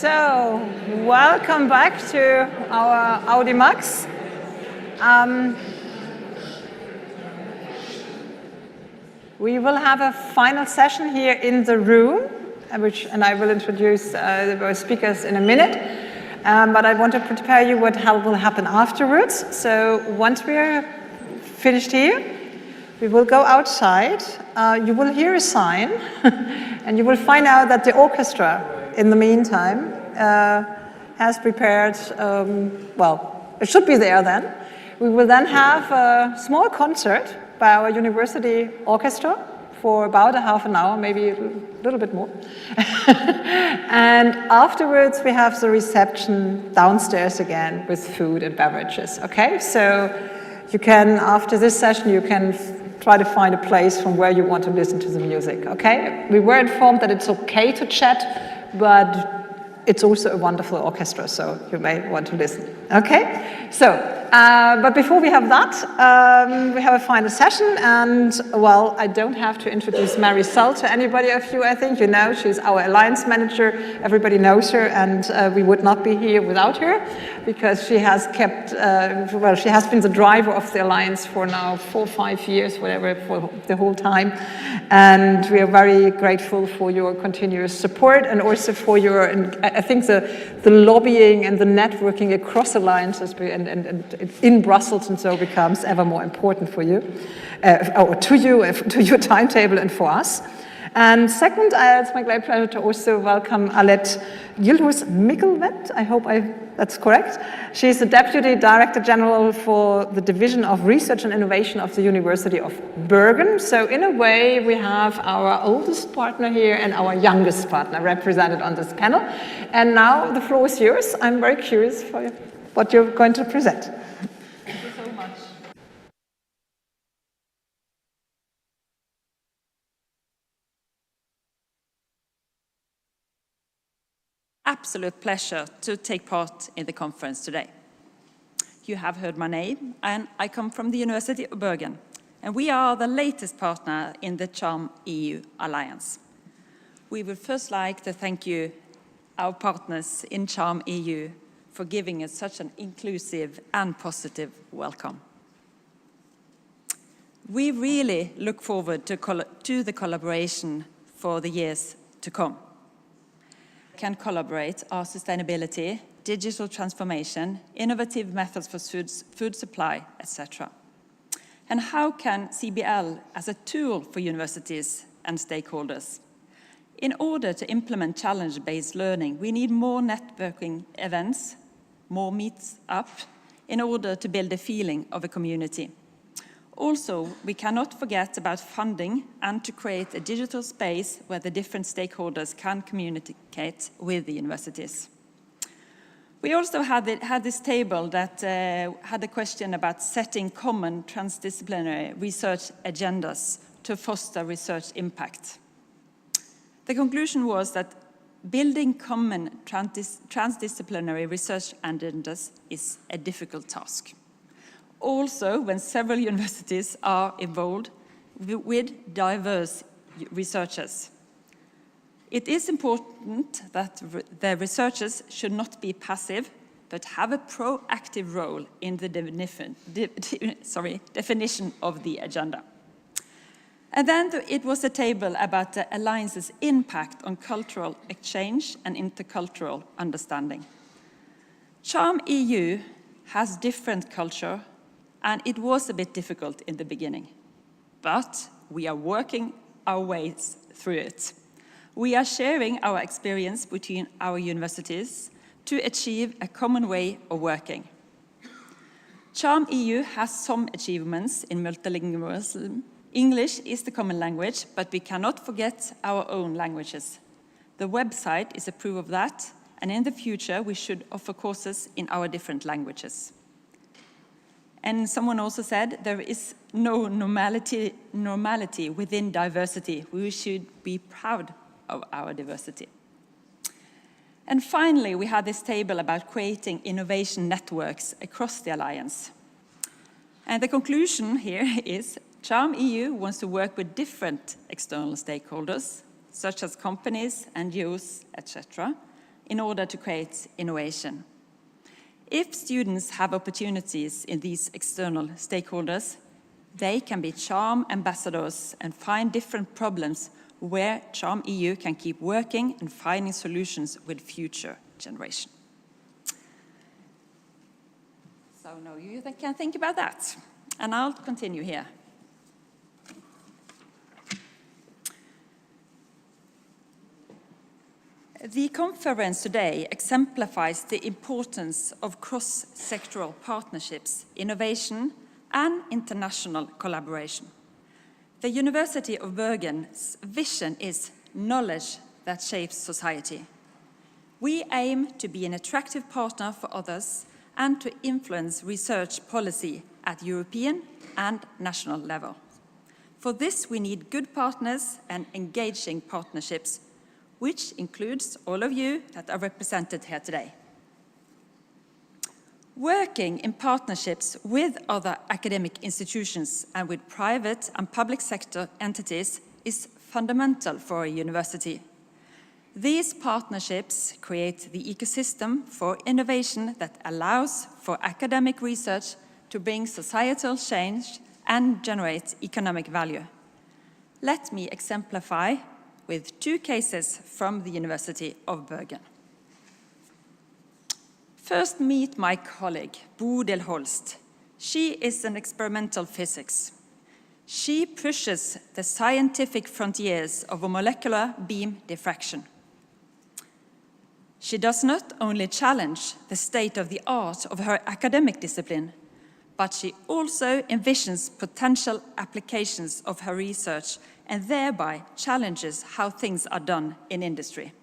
So, welcome back to our Audimax. We will have a final session here in the room, and I will introduce the speakers in a minute. But I want to prepare you what will happen afterwards. So once we are finished here, we will go outside. You will hear a sign, and you will find out that the orchestra, in the meantime, has prepared, well, it should be there then. We will then have a small concert by our university orchestra for about a half an hour, maybe a little bit more. And afterwards, we have the reception downstairs again with food and beverages, okay? So you can, after this session, you can try to find a place from where you want to listen to the music, okay? We were informed that it's okay to chat, but it's also a wonderful orchestra, so you may want to listen, okay? So, but before we have that, we have a final session, and, well, I don't have to introduce Mary Sell to anybody of you, I think. You know, she's our alliance manager. Everybody knows her, and we would not be here without her, because she has kept, well, she has been the driver of the alliance for now 4 or 5 years, whatever, for the whole time. And we are very grateful for your continuous support, and also for your, I think the lobbying and the networking across alliances and in Brussels and so becomes ever more important for you, or to you, to your timetable and for us. And second, it's my great pleasure to also welcome Alette Gildhus-Mikkelwet. I hope that's correct. She's the Deputy Director General for the Division of Research and Innovation of the University of Bergen. So in a way, we have our oldest partner here and our youngest partner represented on this panel. And now the floor is yours. I'm very curious for what you're going to present. Thank you so much. Absolute pleasure to take part in the conference today. You have heard my name, and I come from the University of Bergen, and we are the latest partner in the CHARM EU Alliance. We would first like to thank you, our partners in CHARM EU, for giving us such an inclusive and positive welcome. We really look forward to the collaboration for the years to come. Can collaborate our sustainability, digital transformation, innovative methods for food supply, etc. And how can CBL as a tool for universities and stakeholders? In order to implement challenge-based learning, we need more networking events, more meets up, in order to build a feeling of a community. Also, we cannot forget about funding and to create a digital space where the different stakeholders can communicate with the universities. We also had this table that had a question about setting common transdisciplinary research agendas to foster research impact. The conclusion was that building common transdisciplinary research agendas is a difficult task. Also, when several universities are involved with diverse researchers. It is important that the researchers should not be passive, but have a proactive role in the definition of the agenda. And then it was a table about the alliance's impact on cultural exchange and intercultural understanding. CHARM EU has different culture, and it was a bit difficult in the beginning, but we are working our ways through it. We are sharing our experience between our universities to achieve a common way of working. CHARM EU has some achievements in multilingualism. English is the common language, but we cannot forget our own languages. The website is a proof of that, and in the future we should offer courses in our different languages. And someone also said there is no normality within diversity. We should be proud of our diversity. And finally, we had this table about creating innovation networks across the Alliance. And the conclusion here is CHARM EU wants to work with different external stakeholders, such as companies, NGOs, etc., in order to create innovation. If students have opportunities in these external stakeholders, they can be charm ambassadors and find different problems where Charm EU can keep working and finding solutions with future generation. So now you can think about that. And I'll continue here. The conference today exemplifies the importance of cross-sectoral partnerships, innovation, and international collaboration. The University of Bergen's vision is knowledge that shapes society. We aim to be an attractive partner for others and to influence research policy at European and national level. For this, we need good partners and engaging partnerships, which includes all of you that are represented here today. Working in partnerships with other academic institutions and with private and public sector entities is fundamental for a university. These partnerships create the ecosystem for innovation that allows for academic research to bring societal change and generate economic value. Let me exemplify with 2 cases from the University of Bergen. First, meet my colleague, Bodil Holst. She is an experimental physics. She pushes the scientific frontiers of a molecular beam diffraction. She does not only challenge the state of the art of her academic discipline, but she also envisions potential applications of her research and thereby challenges how things are done in industry.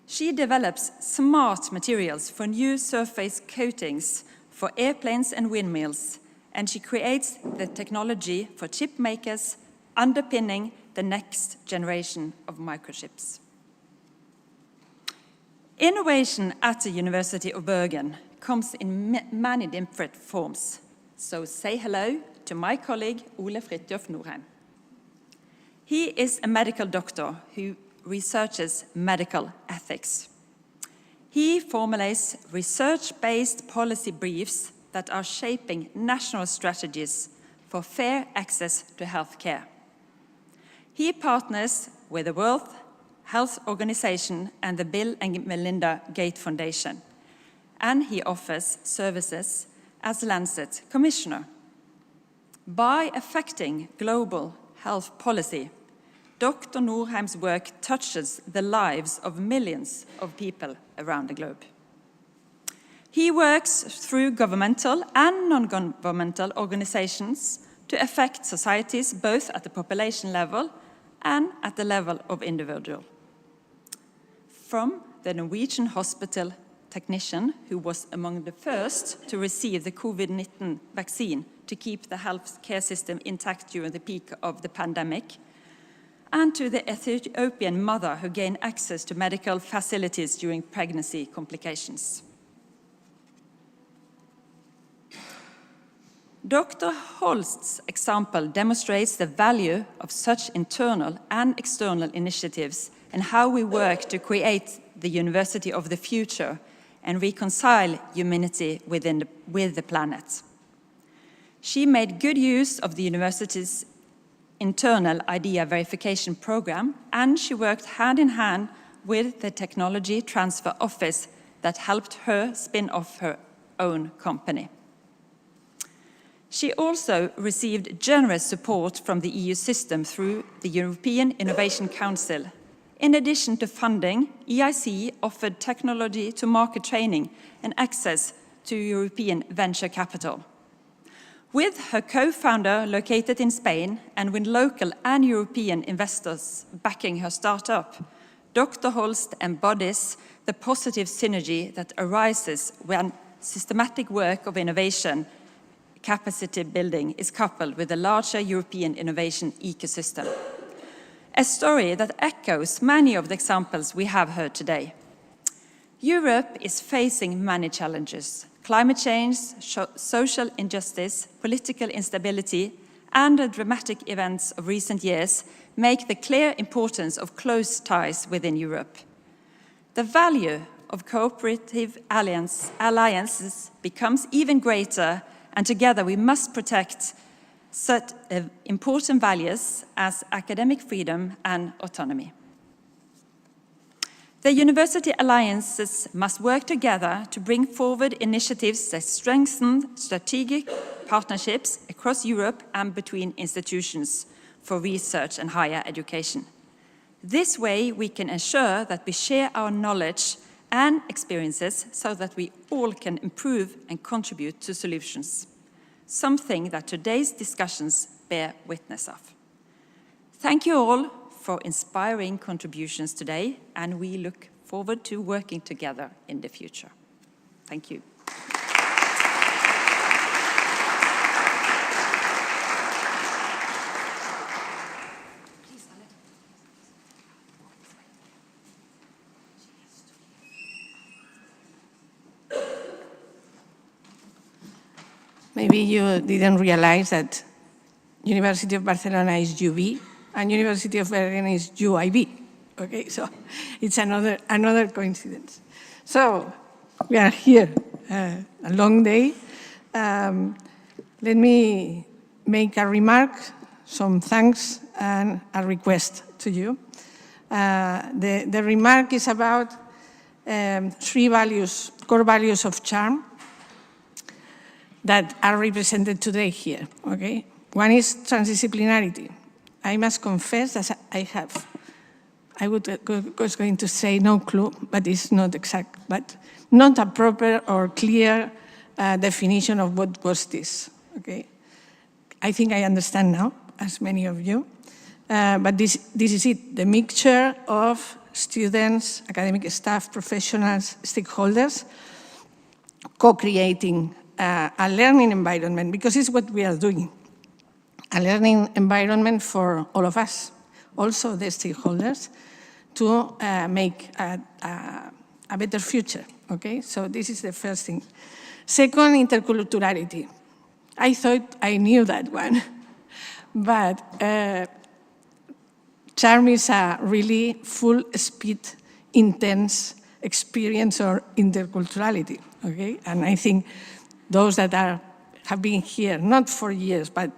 She develops smart materials for new surface coatings for airplanes and windmills, and she creates the technology for chip makers underpinning the next generation of microchips. Innovation at the University of Bergen comes in many different forms. So say hello to my colleague Ole Fridtjof Norheim. He is a medical doctor who researches medical ethics. He formulates research-based policy briefs that are shaping national strategies for fair access to health care. He partners with the World Health Organization and the Bill and Melinda Gates Foundation, and he offers services as Lancet Commissioner. By affecting global health policy, Dr. Norheim's work touches the lives of millions of people around the globe. He works through governmental and non-governmental organizations to affect societies both at the population level and at the level of individual. From the Norwegian hospital technician who was among the first to receive the COVID-19 vaccine to keep the health care system intact during the peak of the pandemic, and to the Ethiopian mother who gained access to medical facilities during pregnancy complications. Dr. Holst's example demonstrates the value of such internal and external initiatives and how we work to create the university of the future and reconcile humanity with the planet. She made good use of the university's internal idea verification program, and she worked hand in hand with the technology transfer office that helped her spin off her own company. She also received generous support from the EU system through the European Innovation Council. In addition to funding, EIC offered technology to market training and access to European venture capital. With her co-founder located in Spain and with local and European investors backing her startup, Dr. Holst embodies the positive synergy that arises when systematic work of innovation capacity building is coupled with a larger European innovation ecosystem. A story that echoes many of the examples we have heard today. Europe is facing many challenges. Climate change, social injustice, political instability, and the dramatic events of recent years make the clear importance of close ties within Europe. The value of cooperative alliances becomes even greater, and together we must protect such important values as academic freedom and autonomy. The university alliances must work together to bring forward initiatives that strengthen strategic partnerships across Europe and between institutions for research and higher education. This way, we can ensure that we share our knowledge and experiences so that we all can improve and contribute to solutions, something that today's discussions bear witness of. Thank you all for inspiring contributions today, and we look forward to working together in the future. Thank you. Maybe you didn't realize that University of Barcelona is UB and University of Bergen is UIB. Okay, so it's another coincidence. So we are here, a long day. Let me make a remark, some thanks, and a request to you. The remark is about 3 values, core values of charm that are represented today here, okay? One is transdisciplinarity. I must confess that I was going to say no clue, but it's not exact, but not a proper or clear definition of what was this, okay? I think I understand now, as many of you, but this is it, the mixture of students, academic staff, professionals, stakeholders, co-creating a learning environment, because it's what we are doing, a learning environment for all of us, also the stakeholders, to make a better future, okay? So this is the first thing. Second, interculturality. I thought I knew that one, but charm is a really full-speed, intense experience or interculturality, okay? And I think those that have been here, not for years, but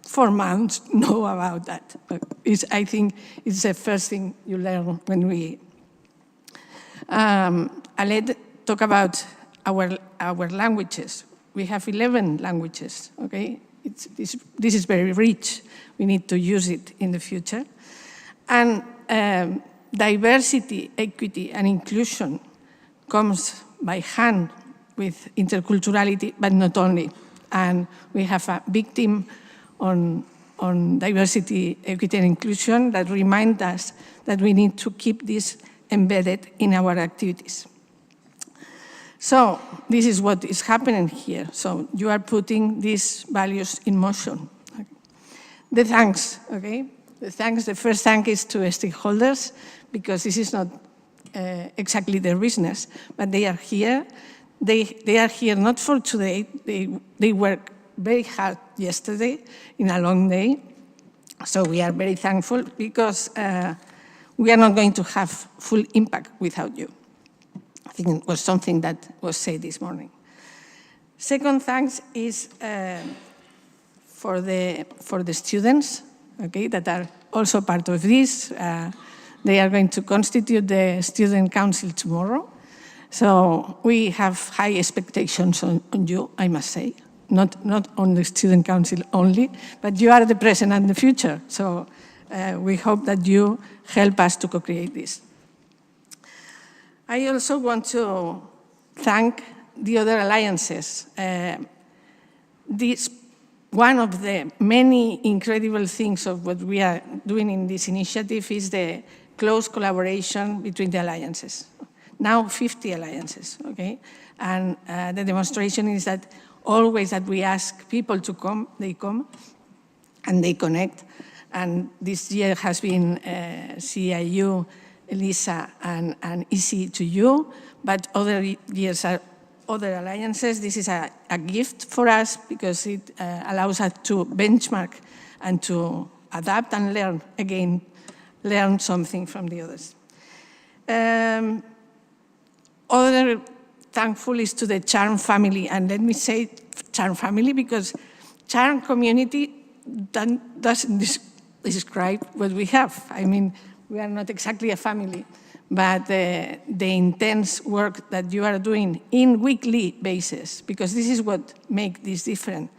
for months, know about that. I think it's the first thing you learn when we... Let's talk about our languages. We have 11 languages, okay? This is very rich. We need to use it in the future. And diversity, equity, and inclusion comes by hand with interculturality, but not only. And we have a big team on diversity, equity, and inclusion that remind us that we need to keep this embedded in our activities. So this is what is happening here. So you are putting these values in motion. The thanks, okay? The first thank is to stakeholders, because this is not exactly their business, but they are here. They are here not for today. They work very hard yesterday in a long day. So we are very thankful, because we are not going to have full impact without you. I think it was something that was said this morning. Second thanks is for the students, okay, that are also part of this. They are going to constitute the Student Council tomorrow. So we have high expectations on you, I must say. Not on the Student Council only, but you are the present and the future. So we hope that you help us to co-create this. I also want to thank the other alliances. One of the many incredible things of what we are doing in this initiative is the close collaboration between the alliances. Now 50 alliances, okay? And the demonstration is that always that we ask people to come, and they connect. And this year has been CIU, Elisa, and EC2U, but other years are other alliances. This is a gift for us, because it allows us to benchmark and to adapt and learn something from the others. Other thankful is to the Charm family. And let me say Charm family because Charm community doesn't describe what we have. I mean, we are not exactly a family, but the intense work that you are doing in weekly basis, because this is what makes this different.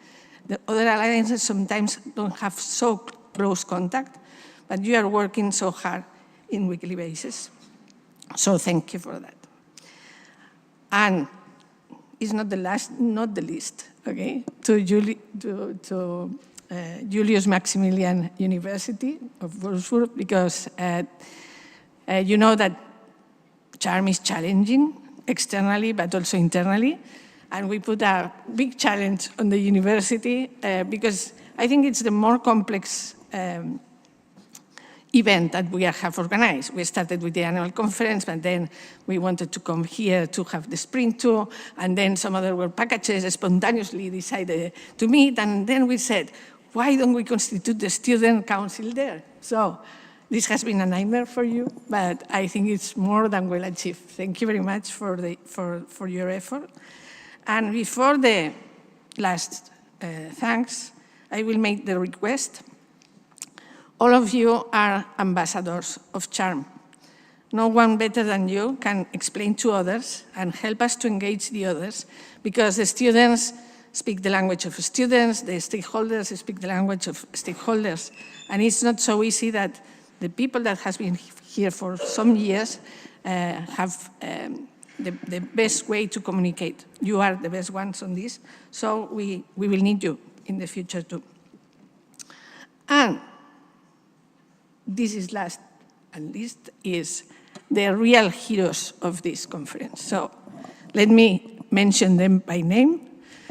The other alliances sometimes don't have so close contact, but you are working so hard in weekly basis. So thank you for that. And it's not the last, not the least, okay? To Julius Maximilian University of Würzburg, because you know that Charm is challenging externally, but also internally. And we put a big challenge on the university because I think it's the more complex event that we have organized. We started with the annual conference, but then we wanted to come here to have the spring tour, and then some other work packages spontaneously decided to meet, and then we said, why don't we constitute the student council there? So this has been a nightmare for you, but I think it's more than well achieved. Thank you very much for your effort. And before the last thanks, I will make the request. All of you are ambassadors of Charm. No one better than you can explain to others and help us to engage the others, because the students speak the language of students, the stakeholders speak the language of stakeholders, and it's not so easy that the people that has been here for some years have the best way to communicate. You are the best ones on this, so we will need you in the future too. And this is last and least is the real heroes of this conference. So let me mention them by name.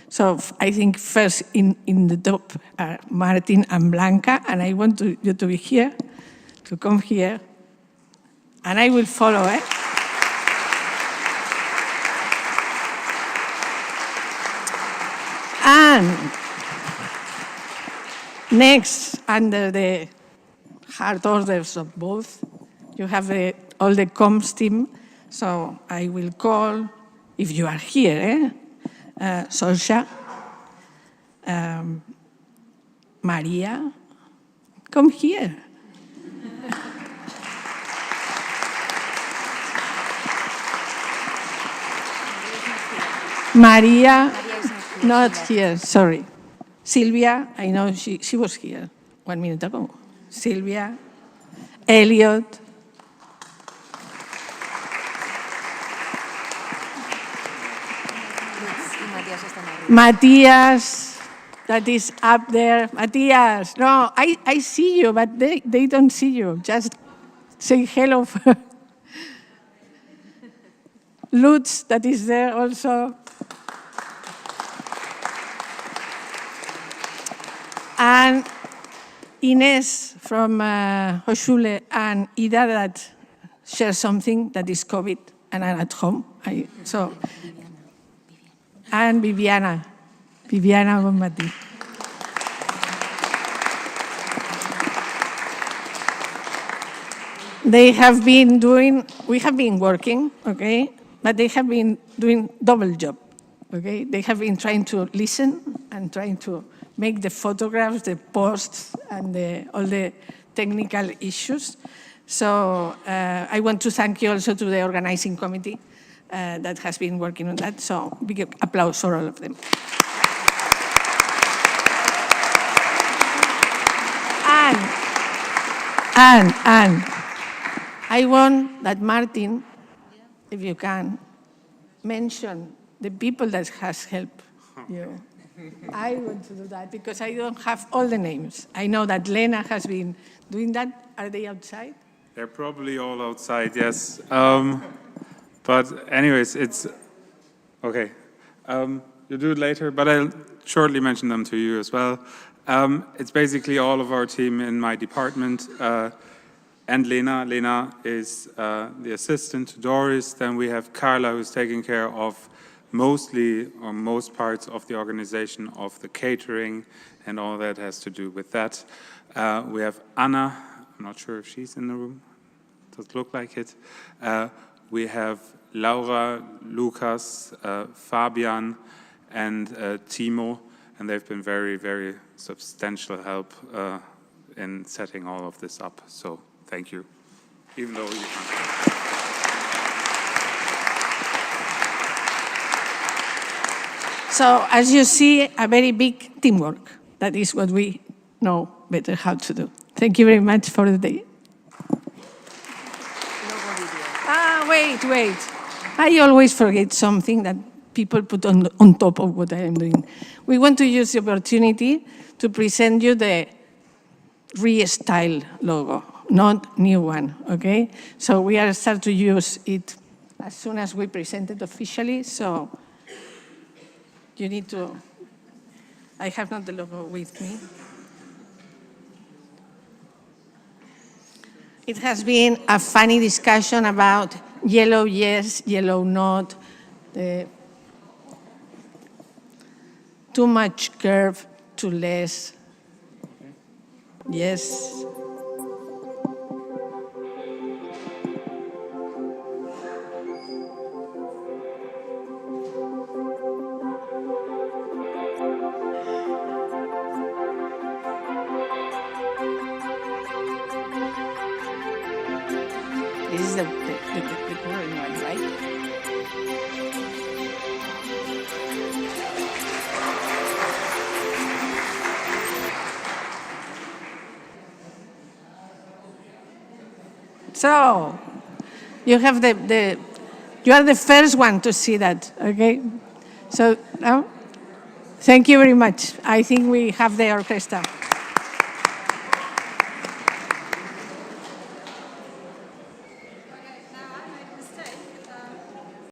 So I think first in the top are Martin and Blanca, and I want you to be here, to come here, and I will follow, And next, under the hard orders of both, you have all the comms team. So I will call, if you are here, Sosha, Maria, come here. Maria is not here, sorry. Silvia, I know she was here 1 minute ago. Silvia, Elliot, Matthias, that is up there. Matthias, no, I see you, but they don't see you. Just say hello. Lutz, that is there also. And Ines from Hochschule and Ida that share something that is COVID and are at home. And Viviana Bombati. We have been working, okay, but they have been doing double job, okay? They have been trying to listen and trying to make the photographs, the posts, and all the technical issues. So I want to thank you also to the organizing committee that has been working on that. So big applause for all of them. And I want that Martin, if you can, mention the people that has helped you. I want to do that because I don't have all the names. I know that Lena has been doing that. Are they outside? They're probably all outside, yes. But anyways, it's okay. You'll do it later, but I'll shortly mention them to you as well. It's basically all of our team in my department. And Lena. Lena is the assistant to Doris. Then we have Carla, who's taking care of mostly or most parts of the organization of the catering and all that has to do with that. We have Anna. I'm not sure if she's in the room. Does look like it. We have Laura, Lucas, Fabian, and Timo, and they've been very, very substantial help in setting all of this up. So thank you, even though you can't. So as you see, a very big teamwork. That is what we know better how to do. Thank you very much for the day. Wait. I always forget something that people put on top of what I am doing. We want to use the opportunity to present you the re-style logo, not new one, okay? So we are start to use it as soon as we present it officially, so you need to, I have not the logo with me. It has been a funny discussion about yellow yes, yellow not, too much curve, too less. Yes. This is the current one, right? So, you have you are the first one to see that, okay? So now, thank you very much. I think we have the orchestra.